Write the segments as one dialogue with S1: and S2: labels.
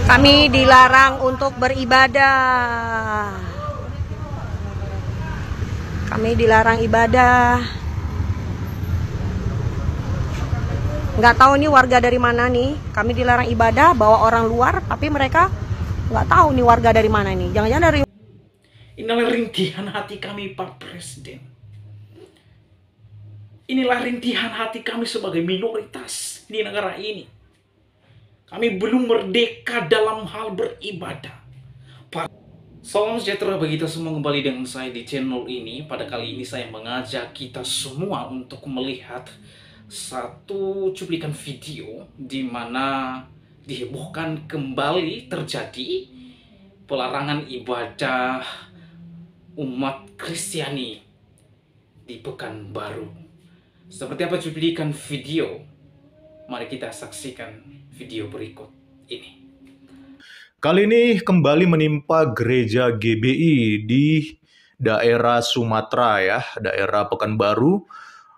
S1: Kami dilarang untuk beribadah. Kami dilarang ibadah. Nggak tahu nih warga dari mana nih. Kami dilarang ibadah, bawa orang luar, tapi mereka nggak tahu nih warga dari mana nih. Jangan-jangan dari...
S2: Inilah rintihan hati kami, Pak Presiden. Inilah rintihan hati kami sebagai minoritas di negara ini. Kami belum merdeka dalam hal beribadah. Salam sejahtera bagi kita semua, kembali dengan saya di channel ini. Pada kali ini saya mengajak kita semua untuk melihat satu cuplikan video di mana dihebohkan kembali terjadi pelarangan ibadah umat Kristiani di Pekanbaru. Seperti apa cuplikan video? Mari kita saksikan video berikut ini.
S3: Kali ini kembali menimpa gereja GBI di daerah Sumatera ya, daerah Pekanbaru.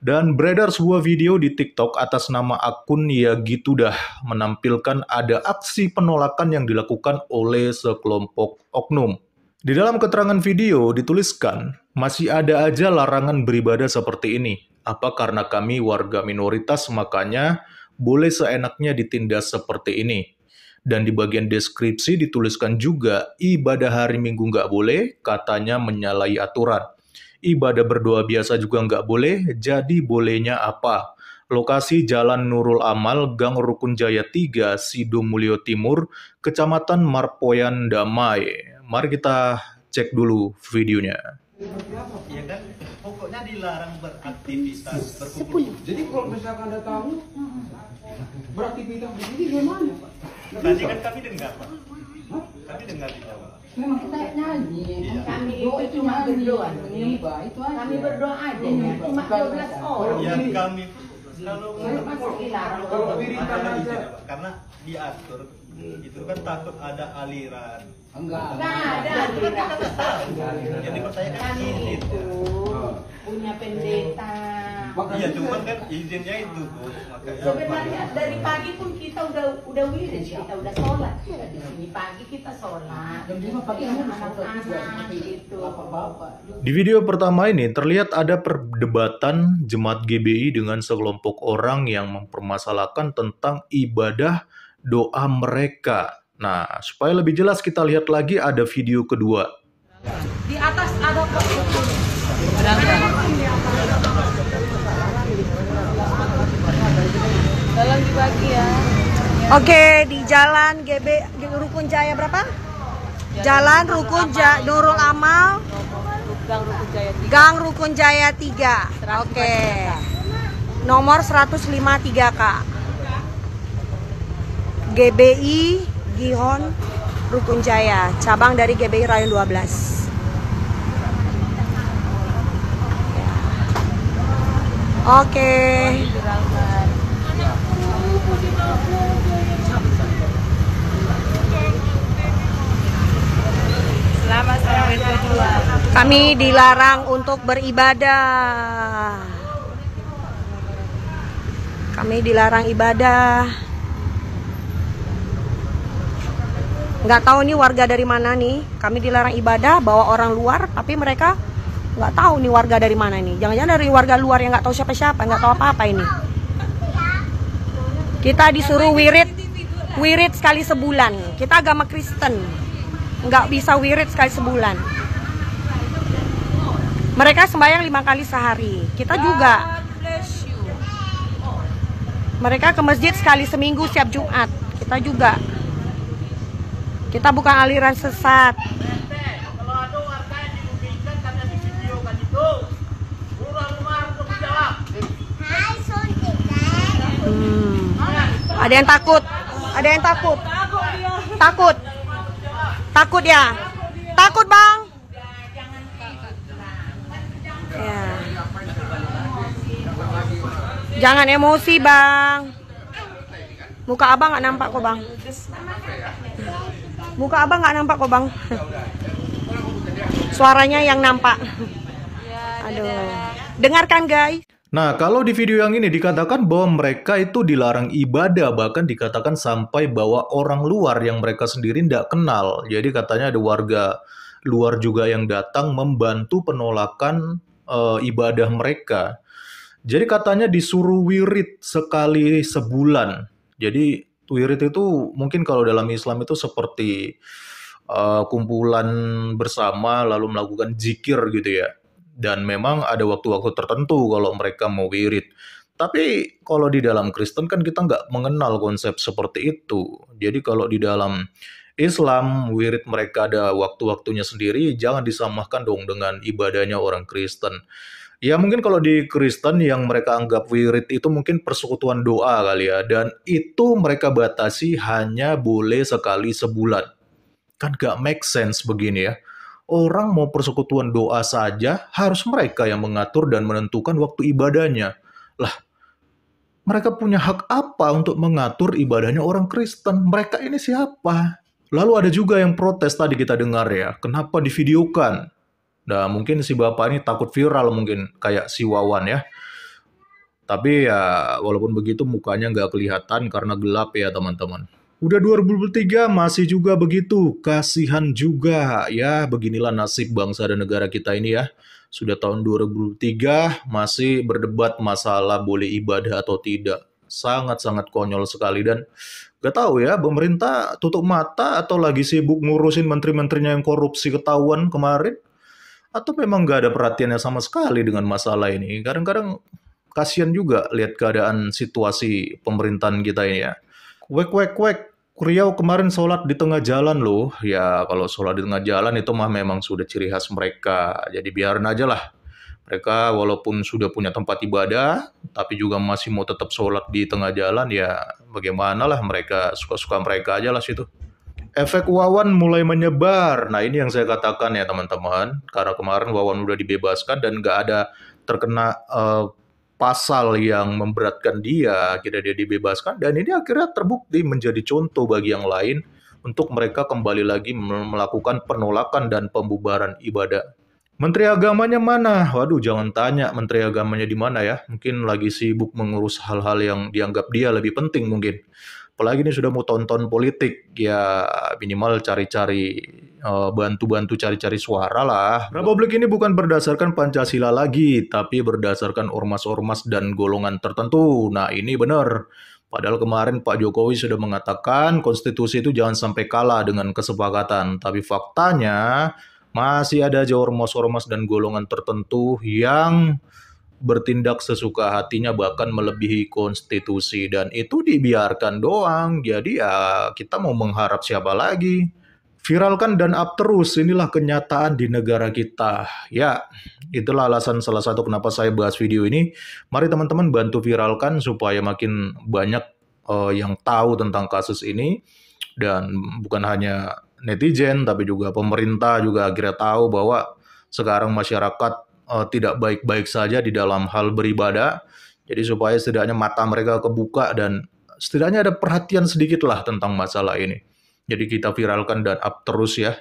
S3: Dan beredar sebuah video di TikTok atas nama akun Ya Gitu Dah menampilkan ada aksi penolakan yang dilakukan oleh sekelompok oknum. Di dalam keterangan video dituliskan, masih ada aja larangan beribadah seperti ini. Apa karena kami warga minoritas makanya boleh seenaknya ditindas seperti ini. Dan di bagian deskripsi dituliskan juga, ibadah hari Minggu nggak boleh, katanya menyalahi aturan. Ibadah berdoa biasa juga nggak boleh, jadi bolehnya apa? Lokasi Jalan Nurul Amal, Gang Rukun Jaya 3, Sidomulyo Timur, Kecamatan Marpoyan Damai. Mari kita cek dulu videonya.
S4: Iya kan, pokoknya dilarang beraktivitas, berkumpul.
S5: Jadi kalau misalkan Anda tahu beraktivitas di sini gimana, Pak?
S4: Tadi kan kami dengar, Pak. Kami dengar di Jawa.
S6: Memang kita nyanyi, kami itu cuma berdoa, kami berdoa aja ya, cuma 12 orang.
S4: Ya kami kalau
S6: masuk dilarang.
S4: karena diatur itu kan takut ada aliran.
S6: Enggak ada aliran.
S4: Jadi pertanyakan
S6: Kami
S4: itu
S6: punya pendeta.
S4: Iya, cuma kan izinnya itu, Bu.
S6: Sebenarnya dari pagi pun kita udah wirid, kita udah sholat. Di sini pagi kita sholat. Anak-anak gitu.
S3: Di video pertama ini terlihat ada perdebatan jemaat GBI dengan sekelompok orang yang mempermasalahkan tentang ibadah doa mereka. Nah, supaya lebih jelas kita lihat lagi ada video kedua.
S1: Di atas ada kok. Tolong dibagi ya. Oke, di jalan Rukun Jaya berapa? Jalan Rukun Jaya Nurul Amal, Gang Rukun Jaya 3. Oke. Nomor 153 Kak. GBI Gihon Rukun Jaya, cabang dari GBI Rayon 12. Oke.
S6: Selamat sampai tujuan.
S1: Kami dilarang untuk beribadah. Kami dilarang ibadah. Nggak tahu nih warga dari mana nih. Kami dilarang ibadah, bawa orang luar, tapi mereka nggak tahu nih warga dari mana nih. Jangan-jangan dari warga luar yang nggak tahu siapa-siapa, nggak tahu apa-apa ini. Kita disuruh wirid sekali sebulan. Kita agama Kristen, nggak bisa wirid sekali sebulan. Mereka sembahyang 5 kali sehari. Kita juga. Mereka ke masjid sekali seminggu setiap Jumat. Kita juga. Kita bukan aliran sesat.
S4: Kalau ada warga yang dirugikan karena di video kan itu, rumah untuk jalan.
S1: Ada yang takut. Ada yang takut. Takut. Takut ya. Takut bang. Ya. Jangan emosi bang. Muka abang nggak nampak kok bang. Muka abang nggak nampak kok bang. Suaranya yang nampak. Aduh. Dengarkan guys.
S3: Nah, kalau di video yang ini dikatakan bahwa mereka itu dilarang ibadah, bahkan dikatakan sampai bawa orang luar yang mereka sendiri tidak kenal. Jadi katanya ada warga luar juga yang datang membantu penolakan ibadah mereka. Jadi katanya disuruh wirid sekali sebulan. Jadi wirid itu mungkin kalau dalam Islam itu seperti kumpulan bersama lalu melakukan zikir gitu ya. Dan memang ada waktu-waktu tertentu kalau mereka mau wirid. Tapi kalau di dalam Kristen kan kita nggak mengenal konsep seperti itu. Jadi kalau di dalam Islam, wirid mereka ada waktu-waktunya sendiri, jangan disamakan dong dengan ibadahnya orang Kristen. Ya mungkin kalau di Kristen yang mereka anggap wirid itu mungkin persekutuan doa kali ya. Dan itu mereka batasi hanya boleh sekali sebulan. Kan gak make sense begini ya. Orang mau persekutuan doa saja harus mereka yang mengatur dan menentukan waktu ibadahnya. Lah, mereka punya hak apa untuk mengatur ibadahnya orang Kristen? Mereka ini siapa? Lalu ada juga yang protes tadi kita dengar ya, kenapa divideokan? Nah, mungkin si bapak ini takut viral mungkin, kayak si Wawan ya. Tapi ya, walaupun begitu mukanya nggak kelihatan karena gelap ya teman-teman. Udah 2023 masih juga begitu, kasihan juga ya, beginilah nasib bangsa dan negara kita ini ya. Sudah tahun 2023 masih berdebat masalah boleh ibadah atau tidak. Sangat-sangat konyol sekali dan gak tahu ya, pemerintah tutup mata atau lagi sibuk ngurusin menteri-menterinya yang korupsi ketahuan kemarin. Atau memang gak ada perhatiannya sama sekali dengan masalah ini. Kadang-kadang kasihan juga lihat keadaan situasi pemerintahan kita ini ya. Wek. Riau kemarin sholat di tengah jalan loh. Ya kalau sholat di tengah jalan itu mah memang sudah ciri khas mereka. Jadi biarin aja lah. Mereka walaupun sudah punya tempat ibadah, tapi juga masih mau tetap sholat di tengah jalan, ya bagaimana lah mereka, suka-suka mereka aja lah situ. Efek Wawan mulai menyebar. Nah ini yang saya katakan ya teman-teman. Karena kemarin Wawan udah dibebaskan dan nggak ada terkena pasal yang memberatkan dia, akhirnya dia dibebaskan, dan ini akhirnya terbukti menjadi contoh bagi yang lain untuk mereka kembali lagi melakukan penolakan dan pembubaran ibadah. Menteri agamanya mana? Waduh, jangan tanya menteri agamanya di mana ya. Mungkin lagi sibuk mengurus hal-hal yang dianggap dia lebih penting mungkin. Apalagi ini sudah mau tonton politik, ya minimal cari-cari bantu-bantu cari-cari suara lah. Republik ini bukan berdasarkan Pancasila lagi, tapi berdasarkan ormas-ormas dan golongan tertentu. Nah ini benar. Padahal kemarin Pak Jokowi sudah mengatakan konstitusi itu jangan sampai kalah dengan kesepakatan. Tapi faktanya masih ada aja ormas-ormas dan golongan tertentu yang bertindak sesuka hatinya bahkan melebihi konstitusi dan itu dibiarkan doang. Jadi ya kita mau mengharap siapa lagi? Viralkan dan up terus, inilah kenyataan di negara kita. Ya, itulah alasan salah satu kenapa saya bahas video ini. Mari teman-teman bantu viralkan supaya makin banyak yang tahu tentang kasus ini. Dan bukan hanya netizen, tapi juga pemerintah juga akhirnya tahu bahwa sekarang masyarakat tidak baik-baik saja di dalam hal beribadah. Jadi supaya setidaknya mata mereka kebuka dan setidaknya ada perhatian sedikit lah tentang masalah ini. Jadi kita viralkan dan up terus ya.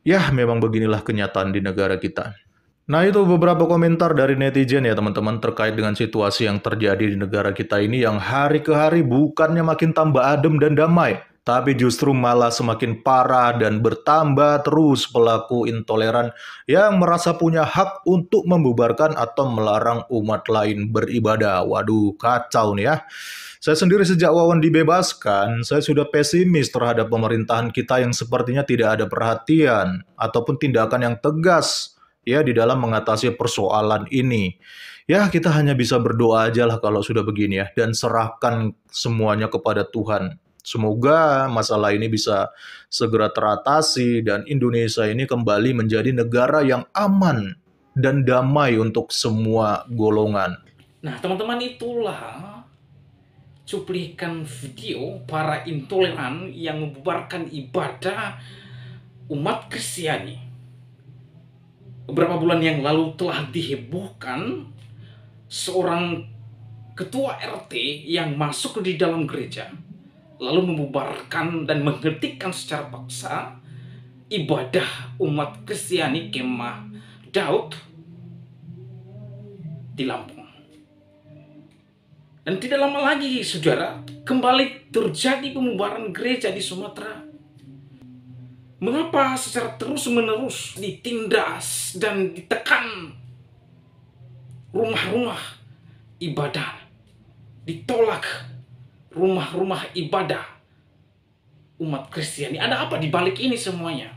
S3: Ya memang beginilah kenyataan di negara kita. Nah itu beberapa komentar dari netizen ya teman-teman terkait dengan situasi yang terjadi di negara kita ini yang hari ke hari bukannya makin tambah adem dan damai. Tapi justru malah semakin parah dan bertambah terus pelaku intoleran yang merasa punya hak untuk membubarkan atau melarang umat lain beribadah. Waduh, kacau nih ya. Saya sendiri sejak Wawan dibebaskan, saya sudah pesimis terhadap pemerintahan kita yang sepertinya tidak ada perhatian ataupun tindakan yang tegas ya di dalam mengatasi persoalan ini. Ya, kita hanya bisa berdoa aja lah kalau sudah begini ya dan serahkan semuanya kepada Tuhan. Semoga masalah ini bisa segera teratasi dan Indonesia ini kembali menjadi negara yang aman dan damai untuk semua golongan.
S2: Nah, teman-teman, itulah cuplikan video para intoleran yang membubarkan ibadah umat Kristiani. Beberapa bulan yang lalu telah dihebohkan seorang ketua RT yang masuk di dalam gereja lalu membubarkan dan menghentikan secara paksa ibadah umat Kristiani Kemah Daud di Lampung. Dan tidak lama lagi, saudara, kembali terjadi pembubaran gereja di Sumatera. Mengapa secara terus-menerus ditindas dan ditekan rumah-rumah ibadah, ditolak rumah-rumah ibadah umat Kristiani? Ada apa di balik ini semuanya?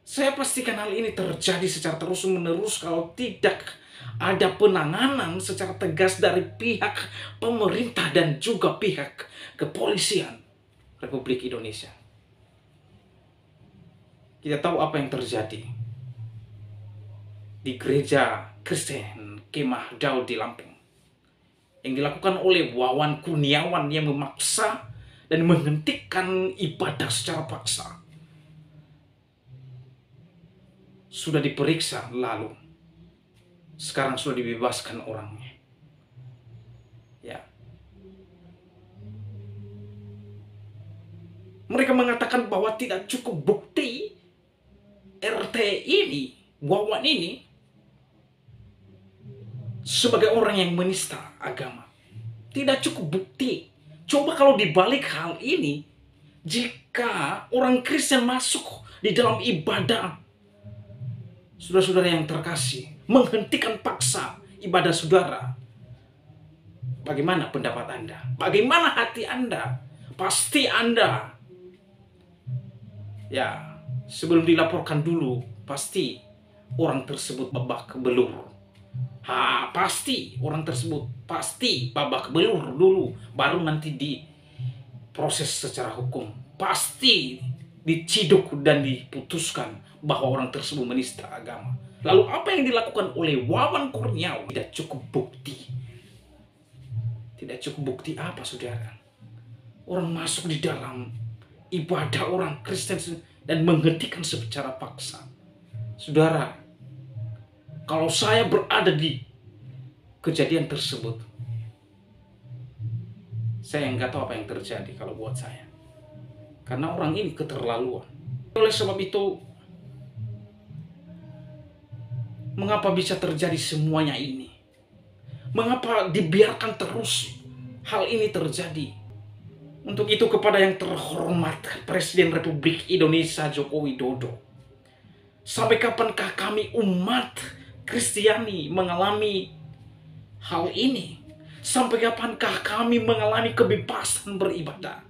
S2: Saya pastikan hal ini terjadi secara terus-menerus kalau tidak ada penanganan secara tegas dari pihak pemerintah dan juga pihak kepolisian Republik Indonesia. Kita tahu apa yang terjadi di gereja Kristen Kemah Daud di Lampung, yang dilakukan oleh Wawan Kurniawan yang memaksa dan menghentikan ibadah secara paksa. Sudah diperiksa lalu, sekarang sudah dibebaskan orangnya. Ya. Mereka mengatakan bahwa tidak cukup bukti RT ini, Wawan ini, sebagai orang yang menista agama. Tidak cukup bukti. Coba kalau dibalik hal ini, jika orang Kristen masuk di dalam ibadah, saudara-saudara yang terkasih, menghentikan paksa ibadah saudara, bagaimana pendapat Anda? Bagaimana hati Anda? Pasti Anda, ya, sebelum dilaporkan dulu, pasti orang tersebut babak belur. Pasti orang tersebut pasti babak belur dulu, baru nanti diproses secara hukum. Pasti diciduk dan diputuskan bahwa orang tersebut menista agama. Lalu apa yang dilakukan oleh Wawan Kurniawan? Tidak cukup bukti. Tidak cukup bukti apa, saudara? Orang masuk di dalam ibadah orang Kristen dan menghentikan secara paksa. Saudara, kalau saya berada di kejadian tersebut, saya nggak tahu apa yang terjadi kalau buat saya. Karena orang ini keterlaluan. Oleh sebab itu, mengapa bisa terjadi semuanya ini? Mengapa dibiarkan terus hal ini terjadi? Untuk itu, kepada yang terhormat Presiden Republik Indonesia Joko Widodo, sampai kapankah kami umat Kristiani mengalami hal ini? Sampai kapankah kami mengalami kebebasan beribadah?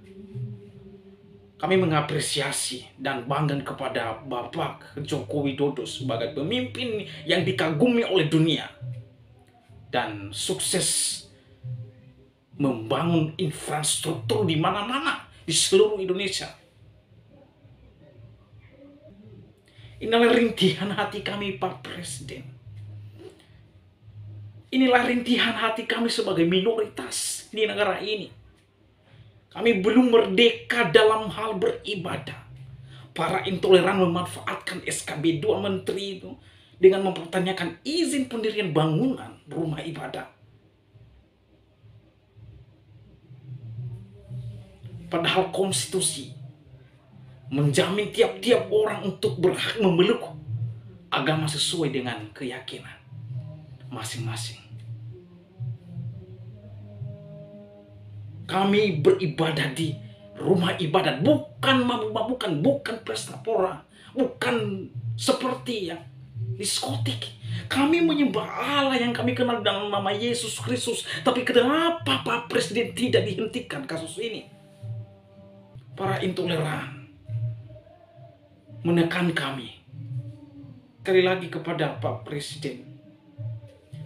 S2: Kami mengapresiasi dan bangga kepada Bapak Joko Widodo sebagai pemimpin yang dikagumi oleh dunia dan sukses membangun infrastruktur di mana-mana di seluruh Indonesia. Inilah rintihan hati kami, Pak Presiden. Inilah rintihan hati kami sebagai minoritas di negara ini. Kami belum merdeka dalam hal beribadah. Para intoleran memanfaatkan SKB 2 Menteri itu dengan mempertanyakan izin pendirian bangunan rumah ibadah. Padahal konstitusi menjamin tiap-tiap orang untuk berhak memeluk agama sesuai dengan keyakinan masing-masing. Kami beribadah di rumah ibadat, bukan mabuk-mabukan, bukan pesta pora, bukan seperti yang diskotik. Kami menyembah Allah yang kami kenal dalam nama Yesus Kristus. Tapi kenapa Pak Presiden tidak dihentikan kasus ini? Para intoleran menekan kami. Sekali lagi kepada Pak Presiden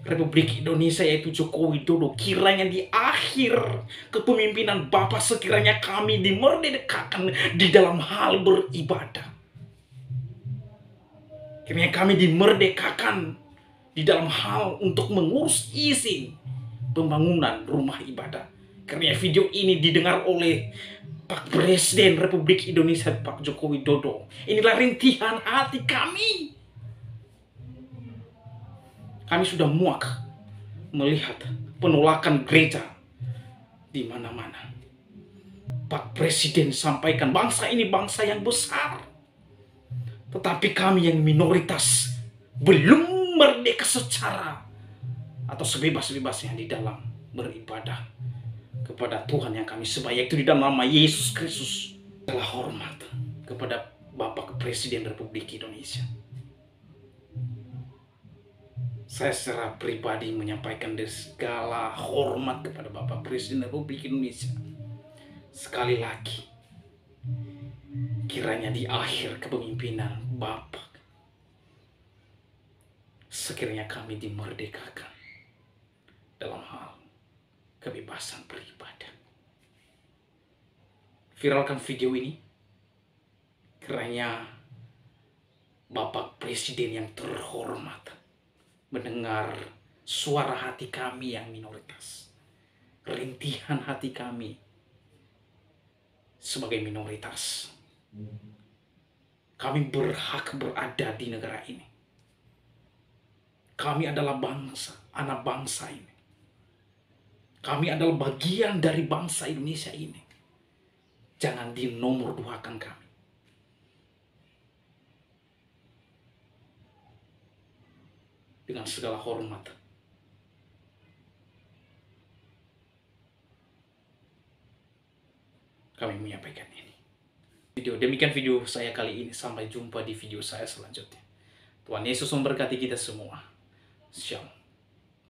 S2: Republik Indonesia yaitu Joko Widodo, kiranya di akhir kepemimpinan Bapak sekiranya kami dimerdekakan di dalam hal beribadah. Kiranya kami dimerdekakan di dalam hal untuk mengurus izin pembangunan rumah ibadah. Kiranya video ini didengar oleh Pak Presiden Republik Indonesia Pak Joko Widodo. Inilah rintihan hati kami. Kami sudah muak melihat penolakan gereja di mana-mana. Pak Presiden sampaikan bangsa ini bangsa yang besar. Tetapi kami yang minoritas belum merdeka secara atau sebebas-bebasnya di dalam beribadah kepada Tuhan yang kami sembah, yaitu di dalam nama Yesus Kristus. Segala hormat kepada Bapak Presiden Republik Indonesia. Saya secara pribadi menyampaikan segala hormat kepada Bapak Presiden Republik Indonesia. Sekali lagi, kiranya di akhir kepemimpinan Bapak, sekiranya kami dimerdekakan dalam hal kebebasan beribadah. Viralkan video ini, kiranya Bapak Presiden yang terhormat mendengar suara hati kami yang minoritas, rintihan hati kami sebagai minoritas. Kami berhak berada di negara ini. Kami adalah bangsa, anak bangsa ini. Kami adalah bagian dari bangsa Indonesia ini. Jangan dinomorduakan kami. Dengan segala hormat, kami menyampaikan ini. Demikian video saya kali ini. Sampai jumpa di video saya selanjutnya. Tuhan Yesus memberkati kita semua. Shalom.